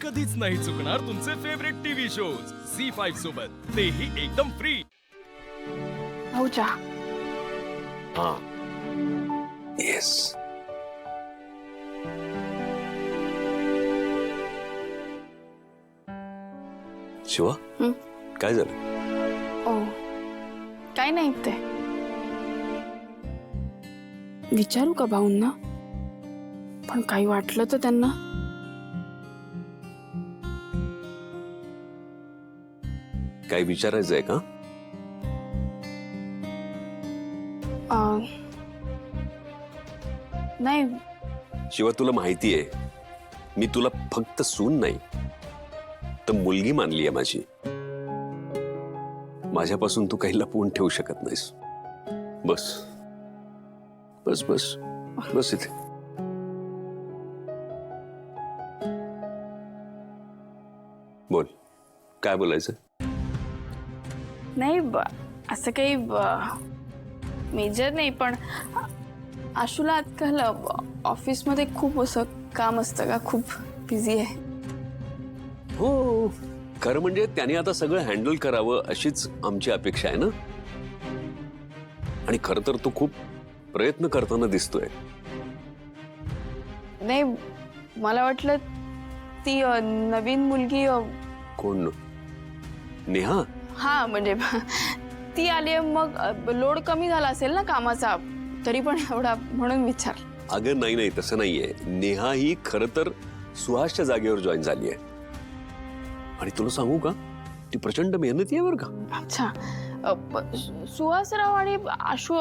कधीच नाही चुकणार तुमचे फेवरेट टीव्ही शोज झी5 सोबत, तेही एकदम फ्री. भाऊ चहा. हाँ येस. शिवा काय झालं? ओ काय नाही ते विचारू का भाऊंना, पण काही वाटलं तर त्यांना. काय विचारायचंय का? नाही शिवा तुला माहिती आहे मी तुला फक्त सून नाही तर मुलगी मानली आहे माझी. माझ्यापासून तू काही लपवून ठेवू शकत नाहीस. बस बस बस बस इथे. बोल काय बोलायचं? नाही असं काही मेजर नाही, पण आशूला आजकाल ऑफिसमध्ये खूप असं काम असतं का, खूप बिझी आहे. हो खरं म्हणजे त्याने आता सगळं हँडल करावं अशीच आमची अपेक्षा आहे ना. आणि खरं तर तो खूप प्रयत्न करताना दिसतोय. नाही मला वाटलं ती नवीन मुलगी कोण? नेहा? हा म्हणजे ती आली मग लोड कमी झाला असेल ना कामाचा, तरी पण एवढा म्हणून विचार. अगं नाही नाही तसं नाहीये. नेहा ही खरं तर सुहासच्या जागेवर जॉईन झाली आहे. आणि तुला सांगू का ती प्रचंड मेहनती आहे बरं का. अच्छा सुहासराव आणि आशू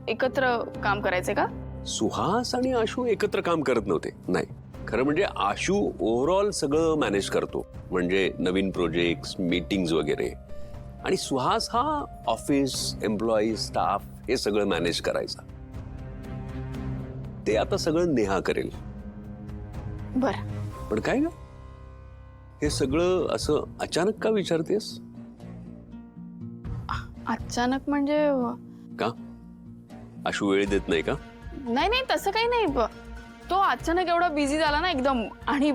एकत्र काम करायचे का? सुहास आणि आशू एकत्र काम करत नव्हते. नाही खरं म्हणजे आशू ओव्हरऑल सगळं मॅनेज करतो, म्हणजे नवीन प्रोजेक्ट्स मीटिंग्स वगैरे. आणि सुहास हा ऑफिस एम्प्लॉई स्टाफ हे सगळं मॅनेज करायचा. ते आता सगळं नेहा करेल. बर पण काय ग हे सगळं असं अचानक का विचारतेस? अचानक म्हणजे का आशू वेळ देत नाही का? नाही नाही तसं काही नाही. तो अचानक एवढा बिझी झाला ना एकदम, आणि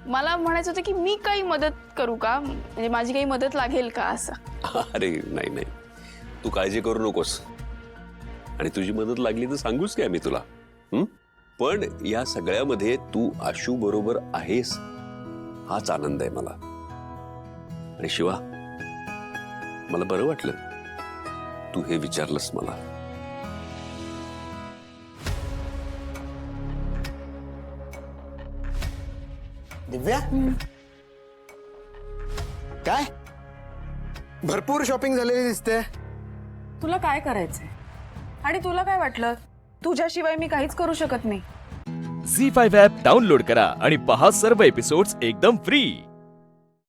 मला म्हणायचं होतं की मी काही मदत करू का, म्हणजे माझी काही मदत लागेल का असं. अरे नाही नाही तू काळजी करू नकोस. आणि तुझी मदत लागली तर सांगूच काय मी तुला. पण या सगळ्यामध्ये तू आशू बरोबर आहेस हाच आनंद आहे मला. आणि शिवा मला बरं वाटलं तू हे विचारलंस मला. दिव्या काय भरपूर शॉपिंग झालेली दिसते. तुला काय करायचंय आणि तुला काय वाटलं तुझ्याशिवाय मी काहीच करू शकत नाही? झी5 ॲप डाउनलोड करा आणि पहा सर्व एपिसोड्स एकदम फ्री.